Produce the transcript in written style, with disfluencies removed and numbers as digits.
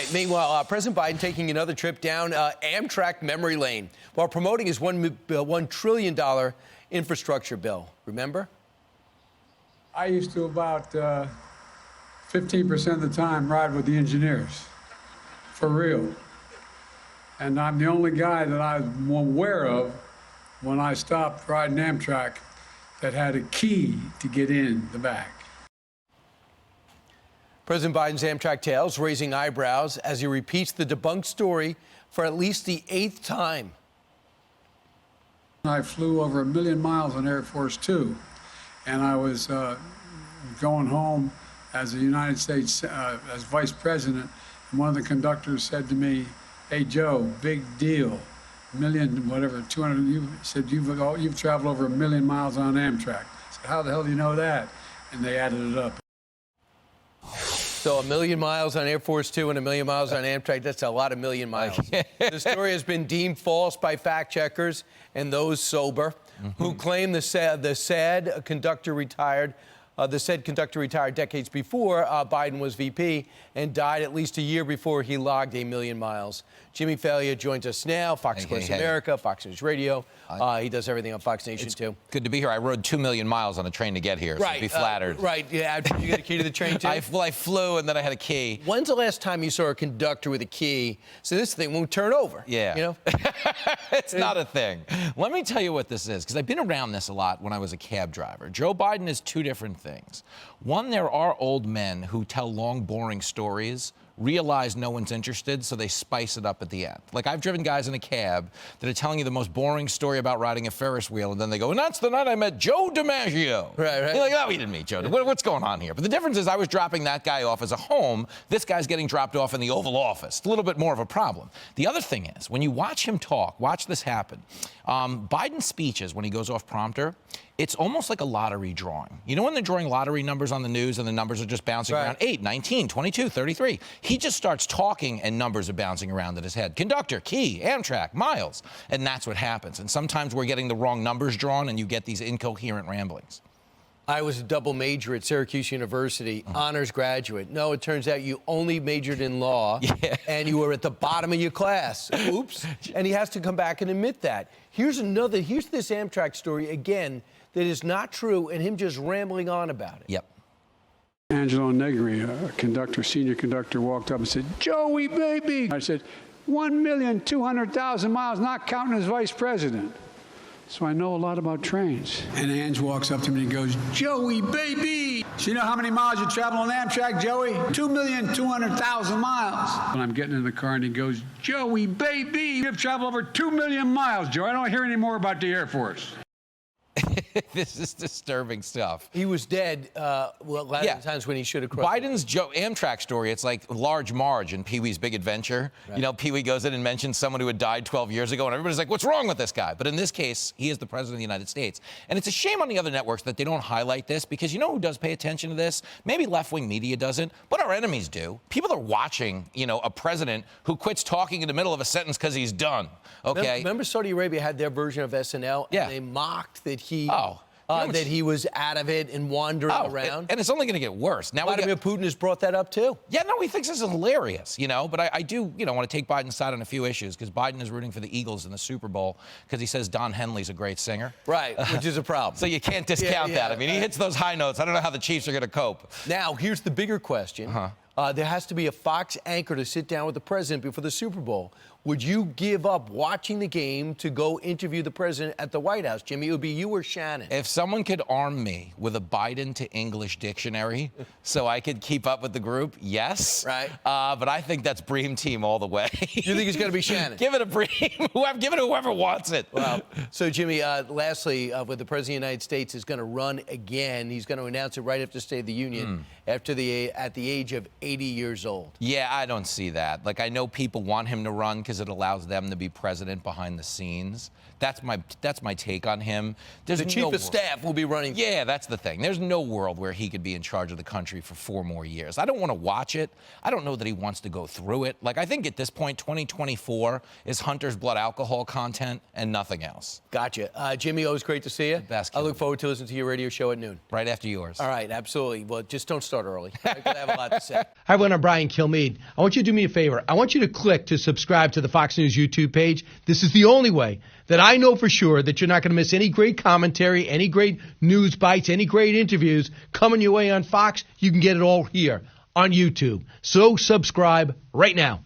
right. Meanwhile, President Biden taking another trip down Amtrak memory lane while promoting his $1 trillion infrastructure bill. Remember? I used to about 15% of the time ride with the engineers, for real. And I'm the only guy that I'm aware of when I stopped riding Amtrak that had a key to get in the back. President Biden's Amtrak tales raising eyebrows as he repeats the debunked story for at least the 8th time. I flew over 1 million miles on Air Force Two, and I was going home as the United States as vice president. And one of the conductors said to me, "Hey Joe, big deal, million whatever 200." You said you've traveled over 1 million miles on Amtrak. I said, "How the hell do you know that?" And they added it up. So 1 million miles on Air Force Two and 1 million miles on Amtrak, that's a lot of million miles. The story has been deemed false by fact checkers and those sober who claim the said conductor retired decades before Biden was VP and died at least a year before he logged 1 million miles. Jimmy Failla joins us now, Fox Sports America, Fox News Radio. He does everything on Fox Nation, too. Good to be here. I rode 2 million miles on a train to get here, so be flattered. Right, yeah. Did you get a key to the train, too? I flew, and then I had a key. When's the last time you saw a conductor with a key? So this thing won't turn over. Yeah. You know? It's not a thing. Let me tell you what this is, because I've been around this a lot when I was a cab driver. Joe Biden is two different things. One, there are old men who tell long, boring stories, realize no one's interested, so they spice it up at the end. Like, I've driven guys in a cab that are telling you the most boring story about riding a Ferris wheel, and then they go, "And that's the night I met Joe DiMaggio." Right. You're like, "Oh, we didn't meet Joe. What's going on here?" But the difference is I was dropping that guy off as a home. This guy's getting dropped off in the Oval Office. It's a little bit more of a problem. The other thing is, when you watch him talk, watch this happen. Biden's speeches, when he goes off prompter, it's almost like a lottery drawing. You know when they're drawing lottery numbers on the news and the numbers are just bouncing around? 8, 19, 22, 33. He just starts talking and numbers are bouncing around in his head. Conductor, key, Amtrak, miles. And that's what happens. And sometimes we're getting the wrong numbers drawn and you get these incoherent ramblings. I was a double major at Syracuse University, honors graduate. No, it turns out you only majored in law, and you were at the bottom of your class. Oops. And he has to come back and admit that. Here's this Amtrak story, again, that is not true, and him just rambling on about it. Yep. Angelo Negri, a conductor, senior conductor, walked up and said, "Joey, baby." I said, 1,200,000 miles, not counting as vice president. So I know a lot about trains. And Ange walks up to me and goes, "Joey, baby." So you know how many miles you travel on Amtrak, Joey? 2,200,000 miles. And I'm getting in the car and he goes, "Joey, baby, you've traveled over 2 million miles, Joe. I don't hear any more about the Air Force." This is disturbing stuff. He was dead a lot of times when he should have crossed. Biden's Amtrak story, it's like Large Marge in Pee-wee's Big Adventure. Right. You know, Pee-wee goes in and mentions someone who had died 12 years ago, and everybody's like, "What's wrong with this guy?" But in this case, he is the president of the United States. And it's a shame on the other networks that they don't highlight this, because you know who does pay attention to this? Maybe left-wing media doesn't, but our enemies do. People are watching, you know, a president who quits talking in the middle of a sentence because he's done, okay? Remember Saudi Arabia had their version of SNL? Yeah. And they mocked that he... that he was out of it and wandering around. And it's only going to get worse. Now Vladimir Putin has brought that up, too. Yeah, no, he thinks this is hilarious, you know. But I do, you know, want to take Biden's side on a few issues, because Biden is rooting for the Eagles in the Super Bowl because he says Don Henley's a great singer. Right, which is a problem. So you can't discount that. I mean, he hits those high notes. I don't know how the Chiefs are going to cope. Now, here's the bigger question. There has to be a Fox anchor to sit down with the president before the Super Bowl. Would you give up watching the game to go interview the president at the White House, Jimmy? It would be you or Shannon. If someone could arm me with a Biden to English dictionary so I could keep up with the group, yes. Right. But I think that's Bream team all the way. You think it's going to be Shannon? Give it a Bream. Give it whoever wants it. Wow. So, Jimmy, lastly, with the President of the United States is going to run again. He's going to announce it right after the State of the Union at the age of 80 years old. Yeah, I don't see that. Like, I know people want him to run because it allows them to be president behind the scenes. That's my take on him. The chief of staff will be running. Yeah, that's the thing. There's no world where he could be in charge of the country for 4 more years. I don't want to watch it. I don't know that he wants to go through it. Like, I think at this point, 2024 is Hunter's blood alcohol content and nothing else. Gotcha. Jimmy, always great to see you. Best. I look forward to listening to your radio show at noon. Right after yours. All right, absolutely. Well, just don't start early. I have a lot to say. Hi, everyone. I'm Brian Kilmeade. I want you to do me a favor. I want you to click to subscribe to the Fox News YouTube page. This is the only way that I know for sure that you're not going to miss any great commentary, any great news bites, any great interviews coming your way on Fox. You can get it all here on YouTube. So subscribe right now.